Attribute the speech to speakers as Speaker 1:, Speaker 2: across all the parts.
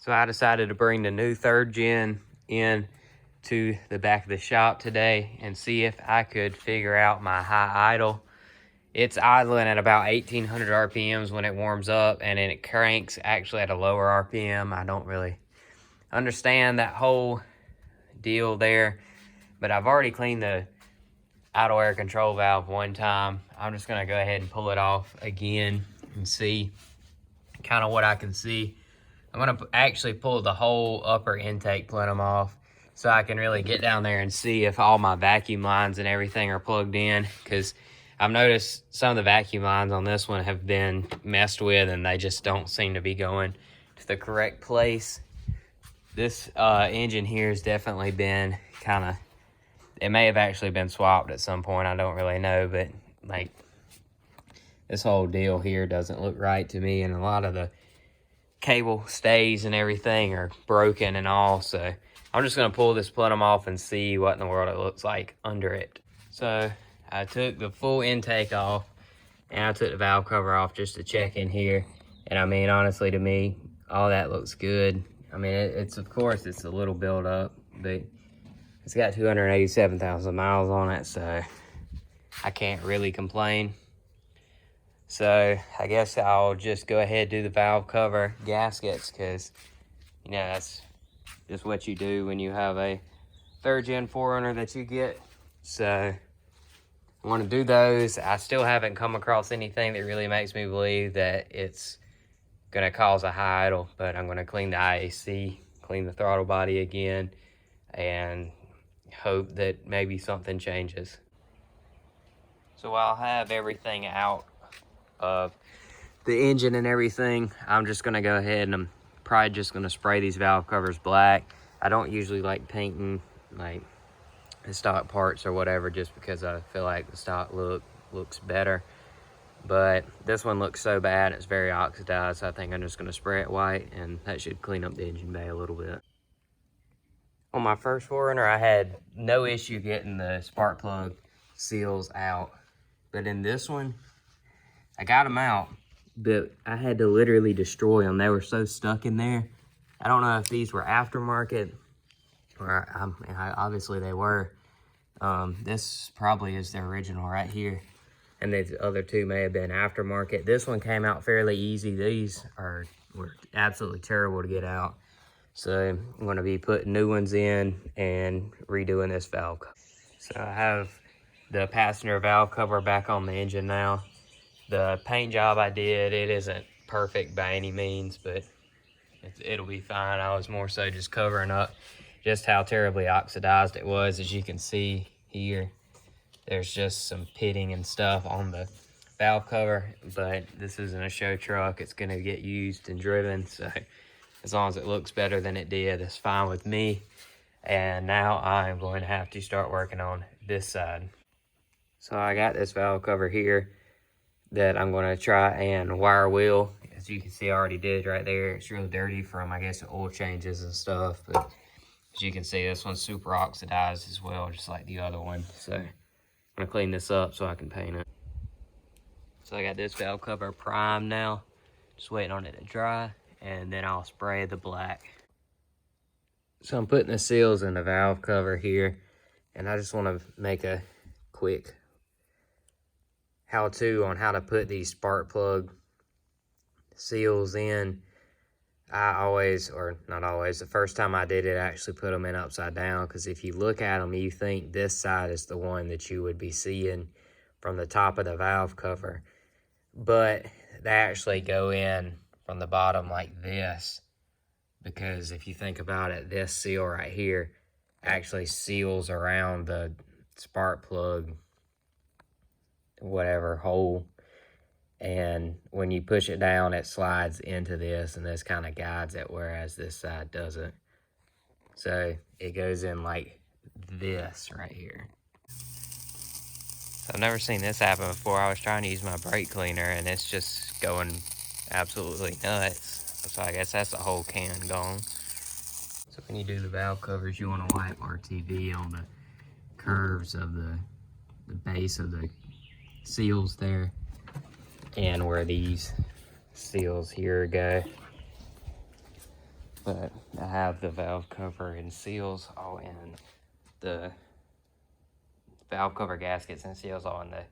Speaker 1: So I decided to bring the new 3rd gen in to the back of the shop today and see if I could figure out my high idle. It's idling at about 1800 RPMs when it warms up, and then it cranks actually at a lower RPM. I don't really understand that whole deal there, but I've already cleaned the idle air control valve one time. I'm just gonna go ahead and pull it off again and see kind of what I can see. I'm gonna actually pull the whole upper intake plenum off so I can really get down there and see if all my vacuum lines and everything are plugged in, because I've noticed some of the vacuum lines on this one have been messed with and they just don't seem to be going to the correct place. This engine here has definitely been kind of, it may have actually been swapped at some point, I don't really know, but like this whole deal here doesn't look right to me, and a lot of the cable stays and everything are broken and all. So I'm just gonna pull this plenum off and see what in the world it looks like under it. So I took the full intake off and I took the valve cover off just to check in here, and I mean, honestly, to me all that looks good. I mean, it's of course it's a little build up, but it's got 287,000 miles on it, so I can't really complain. So I guess I'll just go ahead and do the valve cover gaskets, because, you know, that's just what you do when you have a 3rd gen 4Runner that you get. So I want to do those. I still haven't come across anything that really makes me believe that it's going to cause a high idle, but I'm going to clean the IAC, clean the throttle body again, and hope that maybe something changes. So I'll have everything out of the engine and everything. I'm just gonna go ahead and I'm probably just gonna spray these valve covers black. I don't usually like painting like the stock parts or whatever, just because I feel like the stock looks better. But this one looks so bad, it's very oxidized, so I think I'm just gonna spray it white, and that should clean up the engine bay a little bit. On my first 4Runner, I had no issue getting the spark plug seals out, but in this one, I got them out, but I had to literally destroy them. They were so stuck in there. I don't know if these were aftermarket, or obviously they were. This probably is the original right here, and the other two may have been aftermarket. This one came out fairly easy. These were absolutely terrible to get out. So I'm going to be putting new ones in and redoing this valve cover. So I have the passenger valve cover back on the engine now. The paint job I did, it isn't perfect by any means, but it'll be fine. I was more so just covering up just how terribly oxidized it was. As you can see here, there's just some pitting and stuff on the valve cover, but this isn't a show truck. It's gonna get used and driven, so as long as it looks better than it did, it's fine with me. And now I'm going to have to start working on this side. So I got this valve cover here that I'm going to try and wire wheel. As you can see, I already did right there. It's really dirty from, I guess, oil changes and stuff. But as you can see, this one's super oxidized as well, just like the other one. So I'm going to clean this up so I can paint it. So I got this valve cover primed now. Just waiting on it to dry, and then I'll spray the black. So I'm putting the seals in the valve cover here, and I just want to make a quick how-to on how to put these spark plug seals in. I always, or not always, the first time I did it, I actually put them in upside down, because if you look at them, you think this side is the one that you would be seeing from the top of the valve cover, but they actually go in from the bottom like this, because if you think about it, this seal right here actually seals around the spark plug whatever hole, and when you push it down, it slides into this, and this kind of guides it, whereas this side doesn't. So it goes in like this right here. So I've never seen this happen before. I was trying to use my brake cleaner and it's just going absolutely nuts. So I guess that's the whole can gone. So when you do the valve covers, you want to wipe RTV on the curves of the base of the seals there, and where these seals here go. But I have the valve cover and seals all in the valve cover gaskets and seals all in the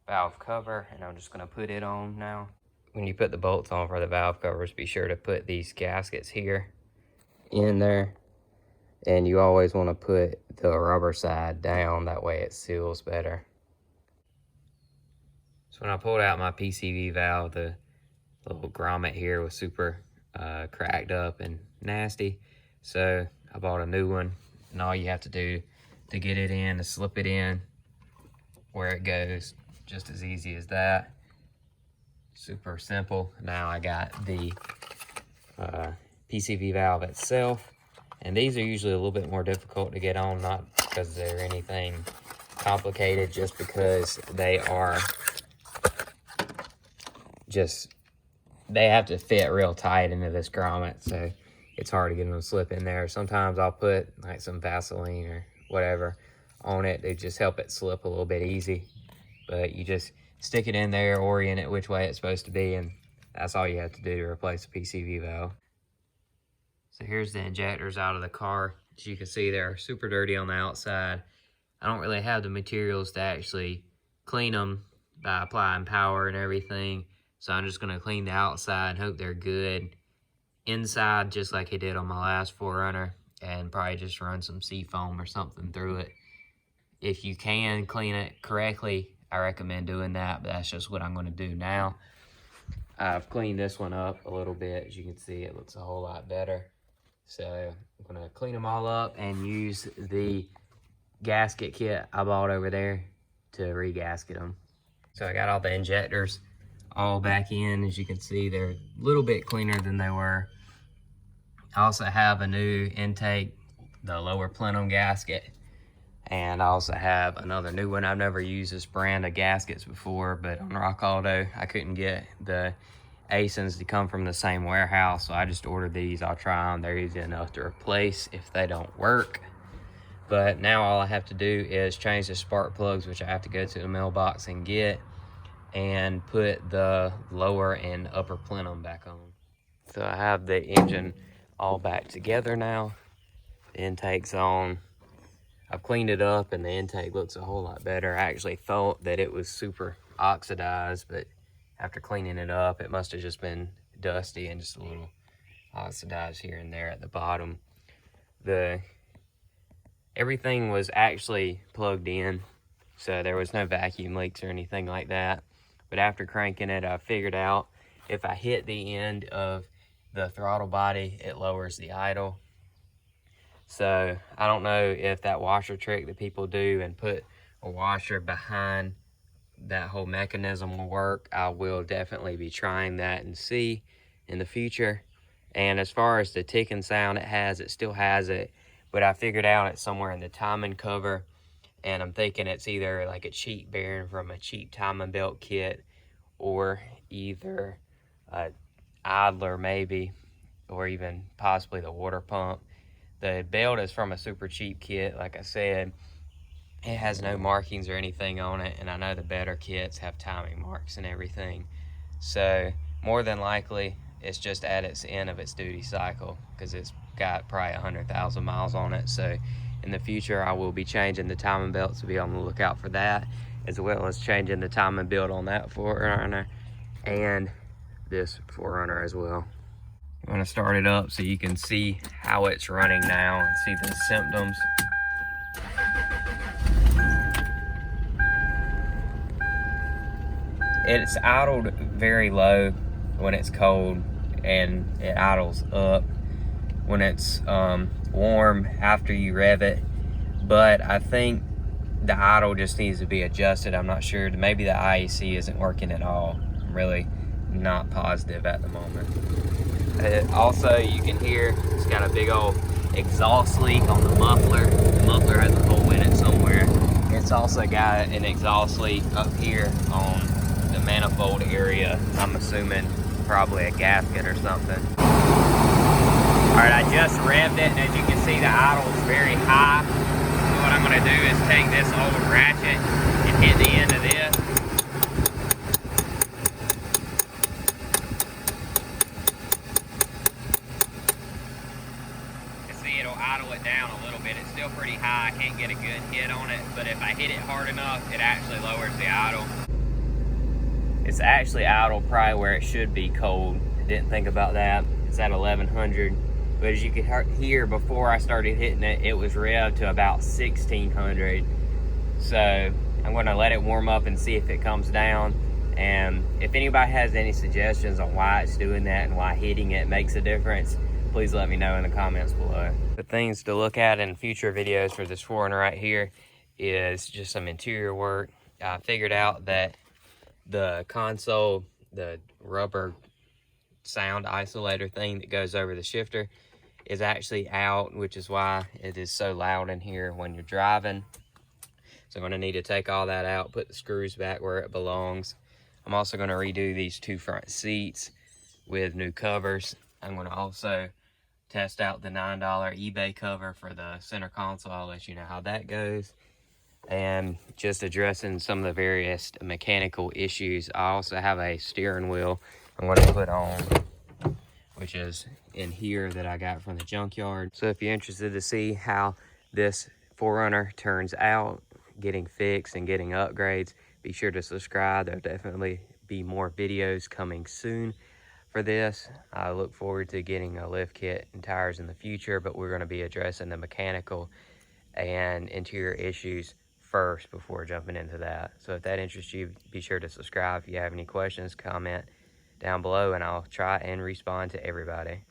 Speaker 1: valve cover, and I'm just going to put it on now. When you put the bolts on for the valve covers, be sure to put these gaskets here in there, and you always want to put the rubber side down, that way it seals better. So when I pulled out my PCV valve, the little grommet here was super cracked up and nasty, so I bought a new one, and all you have to do to get it in is slip it in where it goes, just as easy as that. Super simple. Now I got the PCV valve itself, and these are usually a little bit more difficult to get on, not because they're anything complicated, just because they are they have to fit real tight into this grommet, so it's hard to get them to slip in there. Sometimes I'll put like some Vaseline or whatever on it to just help it slip a little bit easy, but you just stick it in there, orient it which way it's supposed to be, and that's all you have to do to replace the PCV valve. So here's the injectors out of the car. As you can see, they're super dirty on the outside. I don't really have the materials to actually clean them by applying power and everything, so I'm just going to clean the outside and hope they're good. Inside, just like I did on my last 4Runner, and probably just run some seafoam or something through it. If you can clean it correctly, I recommend doing that, but that's just what I'm going to do now. I've cleaned this one up a little bit. As you can see, it looks a whole lot better. So I'm going to clean them all up and use the gasket kit I bought over there to re-gasket them. So I got all the injectors all back in. As you can see, they're a little bit cleaner than they were. I also have a new intake, the lower plenum gasket, and I also have another new one. I've never used this brand of gaskets before, but on Rock Auto, I couldn't get the Asins to come from the same warehouse, so I just ordered these. I'll try them. They're easy enough to replace if they don't work. But now all I have to do is change the spark plugs, which I have to go to the mailbox and get, and put the lower and upper plenum back on. So I have the engine all back together now. The intake's on. I've cleaned it up and the intake looks a whole lot better. I actually thought that it was super oxidized, but after cleaning it up, it must have just been dusty and just a little oxidized here and there at the bottom. Everything was actually plugged in, so there was no vacuum leaks or anything like that. But after cranking it, I figured out if I hit the end of the throttle body, it lowers the idle. So I don't know if that washer trick that people do and put a washer behind that whole mechanism will work. I will definitely be trying that and see in the future. And as far as the ticking sound it still has it, but I figured out it's somewhere in the timing cover, and I'm thinking it's either like a cheap bearing from a cheap timing belt kit, or either a idler maybe, or even possibly the water pump. The belt is from a super cheap kit, like I said. It has no markings or anything on it, and I know the better kits have timing marks and everything. So more than likely, it's just at its end of its duty cycle, because it's got probably 100,000 miles on it. So in the future, I will be changing the timing belt, so be on the lookout for that, as well as changing the timing belt on that 4Runner and this 4Runner as well. I'm going to start it up so you can see how it's running now and see the symptoms. It's idled very low when it's cold, and it idles up when it's warm after you rev it. But I think the idle just needs to be adjusted. I'm not sure. Maybe the IEC isn't working at all. I'm really not positive at the moment. Also, you can hear it's got a big old exhaust leak on the muffler. The muffler has a hole in it somewhere. It's also got an exhaust leak up here on the manifold area. I'm assuming probably a gasket or something. Alright, I just revved it, and as you can see, the idle is very high. So what I'm going to do is take this old ratchet and hit the end of this. it'll idle it down a little bit. It's still pretty high. I can't get a good hit on it, but if I hit it hard enough, it actually lowers the idle. It's actually idle probably where it should be cold. I didn't think about that. It's at 1100. But as you could hear before I started hitting it, it was revved to about 1600. So I'm gonna let it warm up and see if it comes down. And if anybody has any suggestions on why it's doing that and why hitting it makes a difference, please let me know in the comments below. The things to look at in future videos for this 4Runner right here is just some interior work. I figured out that the console, the rubber sound isolator thing that goes over the shifter is actually out, which is why it is so loud in here when you're driving. So I'm gonna need to take all that out, put the screws back where it belongs. I'm also gonna redo these 2 front seats with new covers. I'm gonna also test out the $9 eBay cover for the center console. I'll let you know how that goes. And just addressing some of the various mechanical issues. I also have a steering wheel I'm gonna put on, which is in here, that I got from the junkyard. So if you're interested to see how this 4Runner turns out, getting fixed and getting upgrades, be sure to subscribe. There'll definitely be more videos coming soon for this. I look forward to getting a lift kit and tires in the future, but we're going to be addressing the mechanical and interior issues first before jumping into that. So if that interests you, be sure to subscribe. If you have any questions, comment down below and I'll try and respond to everybody.